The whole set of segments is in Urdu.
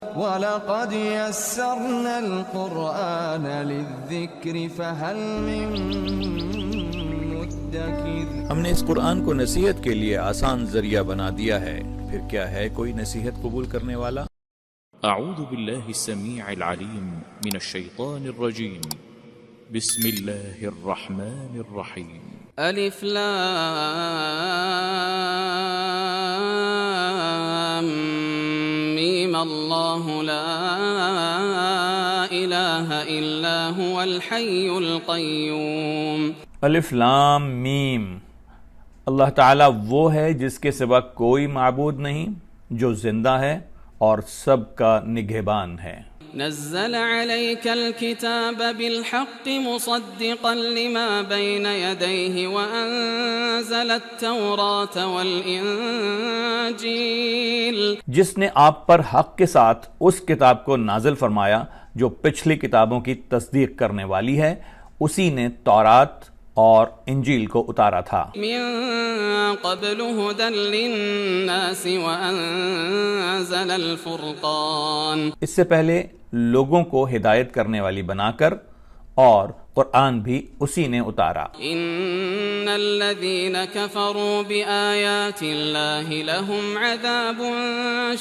وَلَقَدْ يَسَّرْنَا الْقُرْآنَ لِلذِّكْرِ فَهَلْ مِن مُّدَّكِرٍ۔ ہم نے اس قرآن کو نصیحت کے لیے آسان ذریعہ بنا دیا ہے، پھر کیا ہے کوئی نصیحت قبول کرنے والا؟ اعوذ باللہ السمیع العلیم من الشیطان الرجیم، بسم اللہ الرحمن الرحیم۔ الف لام میم اللہ لا الہ الا هو الحی القیوم۔ الف لام میم، اللہ تعالیٰ وہ ہے جس کے سوا کوئی معبود نہیں، جو زندہ ہے اور سب کا نگہبان ہے۔ نزل عليك الكتاب بالحق مصدقا لما بين يديه وأنزل التوراة والإنجيل۔ جس نے آپ پر حق کے ساتھ اس کتاب کو نازل فرمایا جو پچھلی کتابوں کی تصدیق کرنے والی ہے، اسی نے تورات اور انجیل کو اتارا تھا۔ من قبل هدى للناس وأنزل الفرقان۔ اس سے پہلے لوگوں کو ہدایت کرنے والی بنا کر، اور قرآن بھی اسی نے اتارا۔ ان الذين كفروا بآيات الله لهم عذاب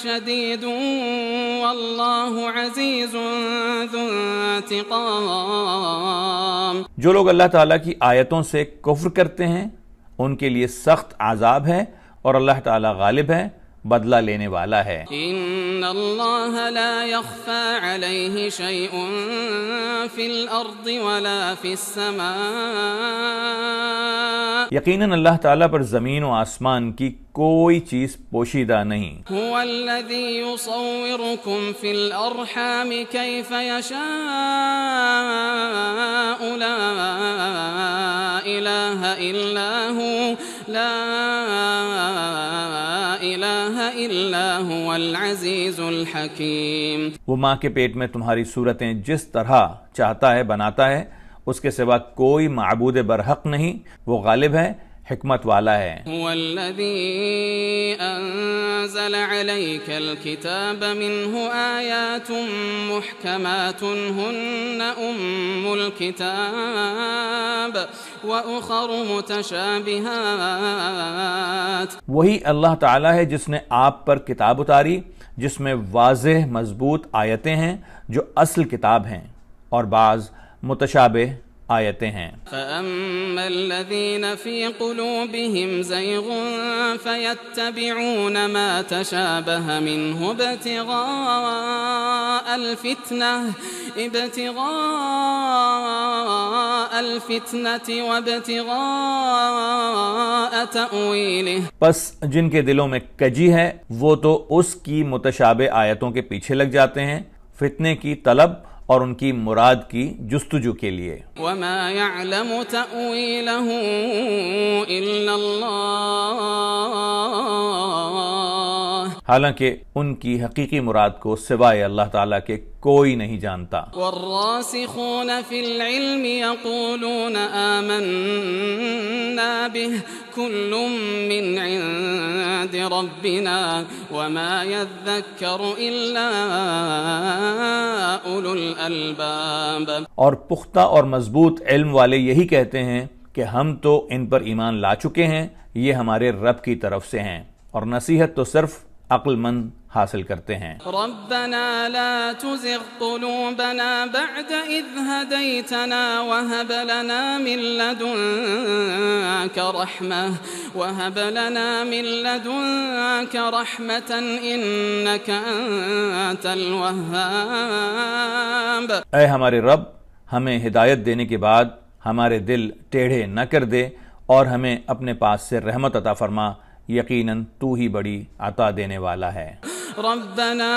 شديد والله عزيز ذو انتقام۔ جو لوگ اللہ تعالیٰ کی آیتوں سے کفر کرتے ہیں ان کے لیے سخت عذاب ہے، اور اللہ تعالیٰ غالب ہے، بدلہ لینے والا ہے۔ ان اللہ لا يخفى عليه شيء في الارض ولا في السماء۔ یقیناً اللہ تعالیٰ پر زمین و آسمان کی کوئی چیز پوشیدہ نہیں۔ هو الذي يصوركم في الارحام كيف يشاء لا اله الا هو لا الہ الا هو العزیز الحکیم۔ وہ ماں کے پیٹ میں تمہاری صورتیں جس طرح چاہتا ہے بناتا ہے، اس کے سوا کوئی معبود برحق نہیں، وہ غالب ہے، حکمت والا ہے۔ هو الذي انزل عليك الكتاب منه آیات محکمات هن الكتاب وأخر متشابهات۔ وہی اللہ تعالیٰ ہے جس نے آپ پر کتاب اتاری جس میں واضح مضبوط آیتیں ہیں جو اصل کتاب ہیں، اور بعض متشابہ آیتیں ہیں۔ فَأَمَّا الَّذِينَ فِي قُلُوبِهِمْ زَيْغٌ فَيَتَّبِعُونَ مَا تَشَابَهَ مِنْهُ ابْتِغَاءَ الْفِتْنَةِ وَابْتِغَاءَ تَأْوِيلِهِ۔ پس جن کے دلوں میں کجی ہے وہ تو اس کی متشابہ آیتوں کے پیچھے لگ جاتے ہیں، فتنے کی طلب اور ان کی مراد کی جستجو کے لیے۔ وَمَا يَعْلَمُ تَأْوِيلَهُ إِلَّا اللَّهُ۔ حالانکہ ان کی حقیقی مراد کو سوائے اللہ تعالیٰ کے کوئی نہیں جانتا۔ وَالرَّاسِخُونَ فِي الْعِلْمِ يَقُولُونَ آمَنَّا بِهِ كُلٌّ مِّنْ عِندِ رَبِّنَا وَمَا يَذَّكَّرُ إِلَّا أُولُو الْأَلْبَابِ۔ اور پختہ اور مضبوط علم والے یہی کہتے ہیں کہ ہم تو ان پر ایمان لا چکے ہیں، یہ ہمارے رب کی طرف سے ہیں، اور نصیحت تو صرف عقل مند حاصل کرتے ہیں۔ ربنا لا تزغ قلوبنا بعد إذ هديتنا وهب لنا من لدنك رحمة إنك أنت الوهاب۔ اے ہمارے رب، ہمیں ہدایت دینے کے بعد ہمارے دل ٹیڑھے نہ کر دے، اور ہمیں اپنے پاس سے رحمت عطا فرما، یقیناً تو ہی بڑی عطا دینے والا ہے۔ ربنا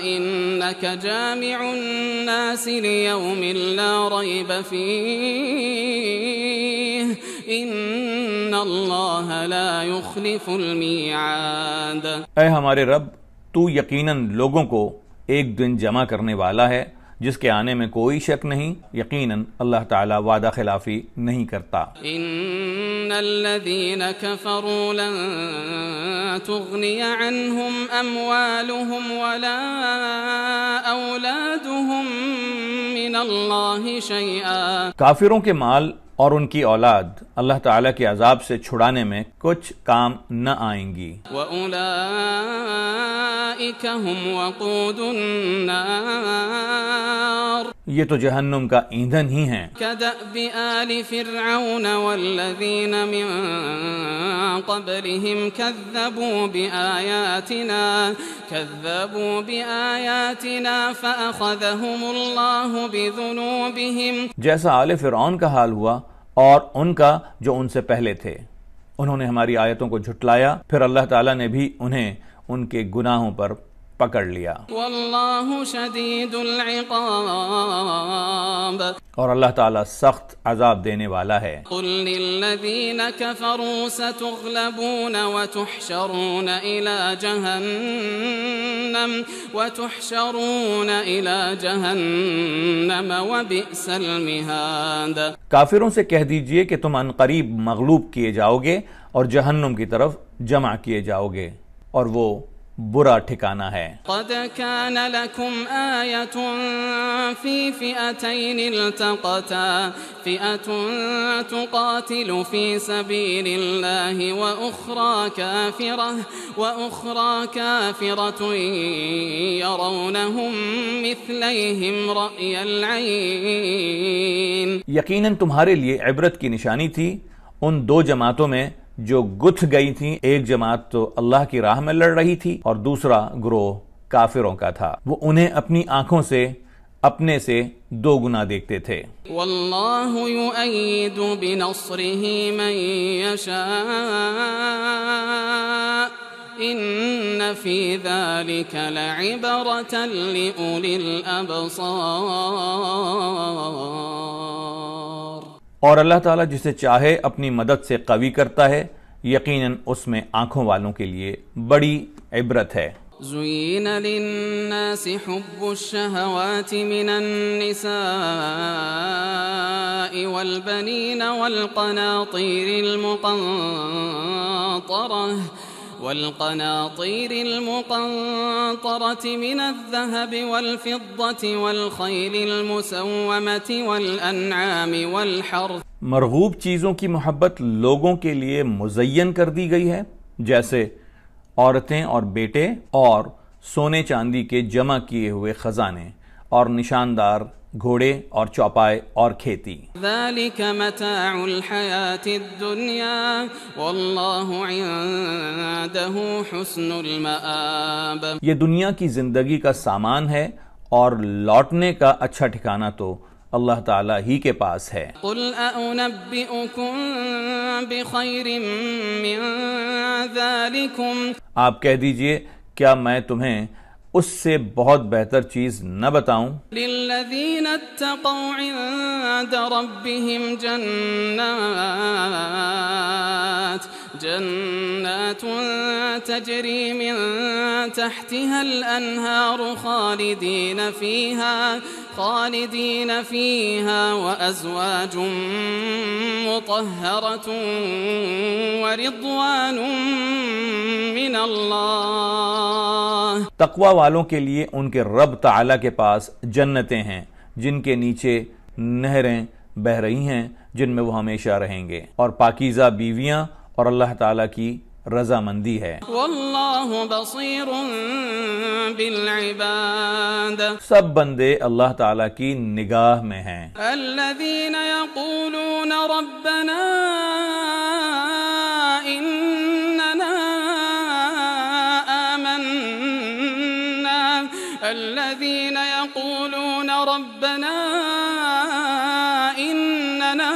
إنك جامع الناس ليوم لا ريب فيه إن الله لا يخلف الميعاد۔ اے ہمارے رب، تو یقیناً لوگوں کو ایک دن جمع کرنے والا ہے جس کے آنے میں کوئی شک نہیں، یقیناً اللہ تعالیٰ وعدہ خلافی نہیں کرتا۔ ان الذين كفروا لن تغني عنهم اموالهم ولا اولادهم من الله شيئا۔ کافروں کے مال اور ان کی اولاد اللہ تعالیٰ کے عذاب سے چھڑانے میں کچھ کام نہ آئیں گی۔ وَأُولَئِكَ هُمْ وَقُودُ النَّارِ، یہ تو جہنم کا ایندھن ہی ہیں۔ كَدَأْبِ آلِ فِرْعَوْنَ وَالَّذِينَ مِن قَبْلِهِمْ كَذَّبُوا بِآيَاتِنَا فَأَخَذَهُمُ اللَّهُ بِذُنُوبِهِمْ، جیسا آل فرعون کا حال ہوا اور ان کا جو ان سے پہلے تھے، انہوں نے ہماری آیتوں کو جھٹلایا، پھر اللہ تعالیٰ نے بھی انہیں ان کے گناہوں پر پکڑ لیا۔ واللہ شدید العقاب، اور اللہ تعالیٰ سخت عذاب دینے والا ہے۔ قل للذین کفروا ستغلبون وتحشرون إلى جہنم وبئس المہاد۔ کافروں سے کہہ دیجئے کہ تم عنقریب مغلوب کیے جاؤ گے اور جہنم کی طرف جمع کیے جاؤ گے، اور وہ برا ٹھکانہ ہے۔ قد كان لكم آية في فئتين التقتا، فئة تقاتل في سبيل الله وأخرى كافرة يرونهم مثليهم رأي العين۔ یقیناً تمہارے لیے عبرت کی نشانی تھی ان دو جماعتوں میں جو گتھ گئی تھیں، ایک جماعت تو اللہ کی راہ میں لڑ رہی تھی اور دوسرا گروہ کافروں کا تھا، وہ انہیں اپنی آنکھوں سے اپنے سے دو گنا دیکھتے تھے۔ واللہ یؤید بنصرہ من یشاء ان فی ذلک لعبرۃ لأولی الابصار۔ اور اللہ تعالیٰ جسے چاہے اپنی مدد سے قوی کرتا ہے، یقیناً اس میں آنکھوں والوں کے لیے بڑی عبرت ہے۔ زُيِّنَ لِلنَّاسِ حُبُّ الشَّهَوَاتِ مِنَ النِّسَاءِ وَالْبَنِينَ والقناطير المقنطرة من الذهب والفضة والخيل المسومة والأنعام والحرث۔ مرغوب چیزوں کی محبت لوگوں کے لیے مزین کر دی گئی ہے، جیسے عورتیں اور بیٹے اور سونے چاندی کے جمع کیے ہوئے خزانے اور نشاندار گھوڑے اور چوپائے اور کھیتی۔ ذلك متاع الحیاة الدنیا واللہ عنده حسن المآب۔ یہ دنیا کی زندگی کا سامان ہے اور لوٹنے کا اچھا ٹھکانہ تو اللہ تعالیٰ ہی کے پاس ہے۔ قل اؤنبئکم بخیر من ذلکم، آپ کہہ دیجئے کیا میں تمہیں اس سے بہت بہتر چیز نہ بتاؤں؟ للذین اتقوا عند ربهم جنات تجری من تحتها الانہار خالدین فیہا وازواج مطہرۃ ورضوان من اللہ۔ تقوی والوں کے لیے ان کے رب تعالیٰ کے پاس جنتیں ہیں جن کے نیچے نہریں بہہ رہی ہیں، جن میں وہ ہمیشہ رہیں گے، اور پاکیزہ بیویاں اور اللہ تعالیٰ کی رضامندی ہے۔ واللہ بصیر بالعباد، سب بندے اللہ تعالیٰ کی نگاہ میں ہیں۔ الذین یقولون ربنا الذين يقولون ربنا إننا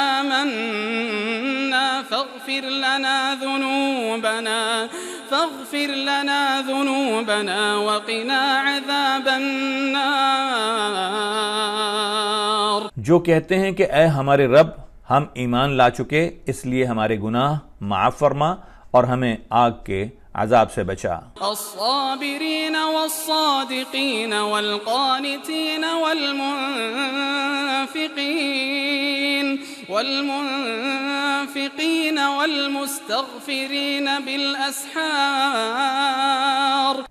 آمنا فاغفر لنا ذنوبنا وقنا عذاب النار۔ جو کہتے ہیں کہ اے ہمارے رب، ہم ایمان لا چکے، اس لیے ہمارے گناہ معاف فرما اور ہمیں آگ کے عذاب سے بچا۔ الصابرين والصادقين والقانتين والمنفقين والمستغفرين بالأسحار،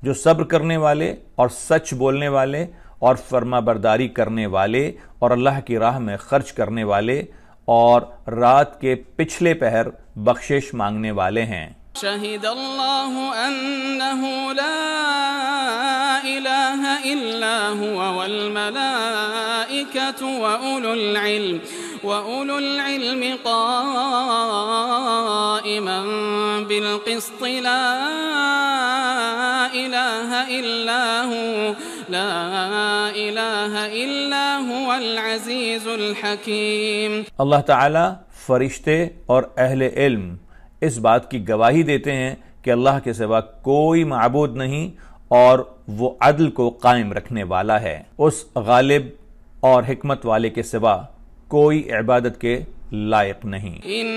جو صبر کرنے والے اور سچ بولنے والے اور فرما برداری کرنے والے اور اللہ کی راہ میں خرچ کرنے والے اور رات کے پچھلے پہر بخشش مانگنے والے ہیں۔ شهد الله أنه لا إله إلا هو والملائكة وأولو العلم قائما بالقسط لا إله إلا هو العزيز الحكيم۔ اللہ تعالی فرشتے اور اہل علم اس بات کی گواہی دیتے ہیں کہ اللہ کے سوا کوئی معبود نہیں اور وہ عدل کو قائم رکھنے والا ہے، اس غالب اور حکمت والے کے سوا کوئی عبادت کے لائق نہیں۔ ان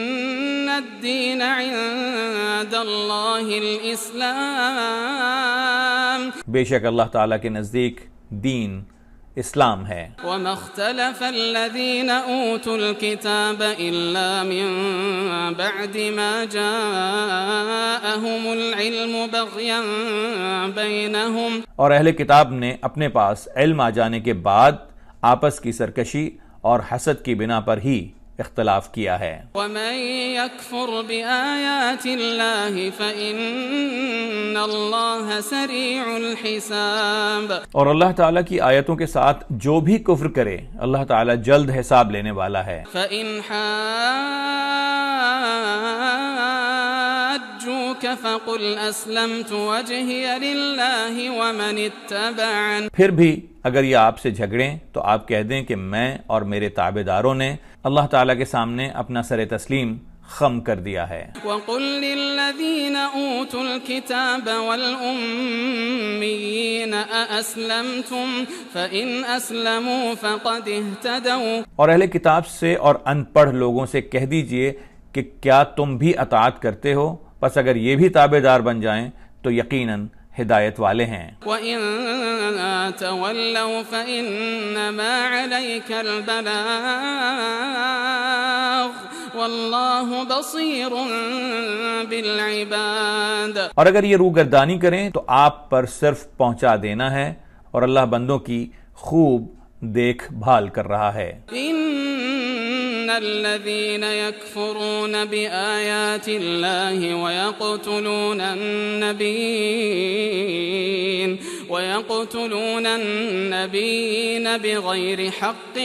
الدین عند اللہ الاسلام، بے شک اللہ تعالیٰ کے نزدیک دین اسلام ہے۔ وما اختلف الذين اوتوا الكتاب الا من بعد ما جاءهم العلم بغيا بينهم، اور اہل کتاب نے اپنے پاس علم آ جانے کے بعد آپس کی سرکشی اور حسد کی بنا پر ہی اختلاف کیا ہے۔ ومن يكفر بآيات الله فإن الله سريع الحساب، اور اللہ تعالیٰ کی آیتوں کے ساتھ جو بھی کفر کرے اللہ تعالیٰ جلد حساب لینے والا ہے۔ فإن حاجوك فقل أسلمت وجهي لله ومن اتبعني، پھر بھی اگر یہ آپ سے جھگڑیں تو آپ کہہ دیں کہ میں اور میرے تابع داروں نے اللہ تعالیٰ کے سامنے اپنا سر تسلیم خم کر دیا ہے۔ وقل للذين اوتوا الكتاب والأميين أأسلمتم فإن أسلموا فقد اهتدوا، اور اہل کتاب سے اور ان پڑھ لوگوں سے کہہ دیجئے کہ کیا تم بھی اطاعت کرتے ہو، پس اگر یہ بھی تابع دار بن جائیں تو یقیناً ہدایت والے ہیں۔ وَإِن تَوَلَّوْا فَإِنَّمَا عَلَيْكَ الْبَلَاغُ وَاللَّهُ بَصِيرٌ بِالْعِبَادِ، اور اگر یہ روگردانی کریں تو آپ پر صرف پہنچا دینا ہے اور اللہ بندوں کی خوب دیکھ بھال کر رہا ہے۔ إن الذين يكفرون بآيات الله ويقتلون النبيين بغير حق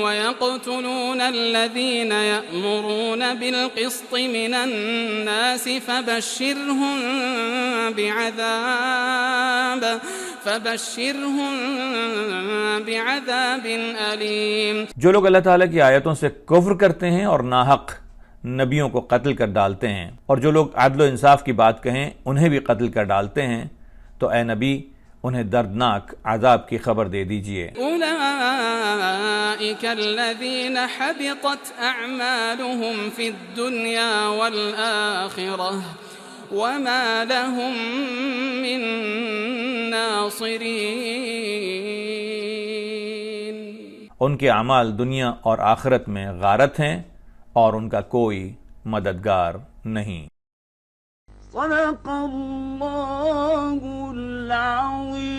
ويقتلون الذين يأمرون بالقسط من الناس فبشرهم بعذاب أليم۔ جو لوگ اللہ تعالیٰ کی آیتوں سے کفر کرتے ہیں اور ناحق نبیوں کو قتل کر ڈالتے ہیں، اور جو لوگ عدل و انصاف کی بات کہیں انہیں بھی قتل کر ڈالتے ہیں، تو اے نبی انہیں دردناک عذاب کی خبر دے دیجئے۔ أولئك الذين حبطت أعمالهم في الدنيا والآخرة وما لهم من ناصرين، ان کے اعمال دنیا اور آخرت میں غارت ہیں اور ان کا کوئی مددگار نہیں۔ صدق اللہ العظیم۔